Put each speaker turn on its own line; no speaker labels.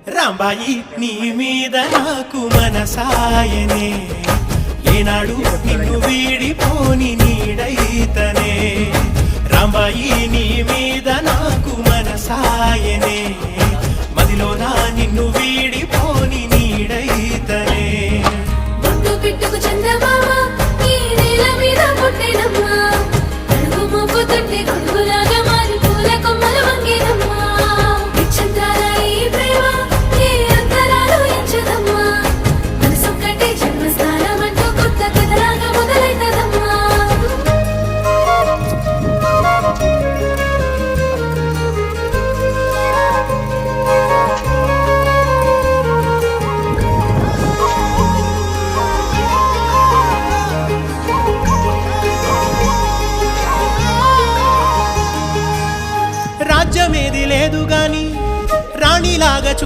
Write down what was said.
రాంబాయి నీ మీద నాకు మనసాయనే ఏనాడు నిన్ను వీడిపోని నీడైతనే రాంబాయి నీ మీద నాకు మనసాయనే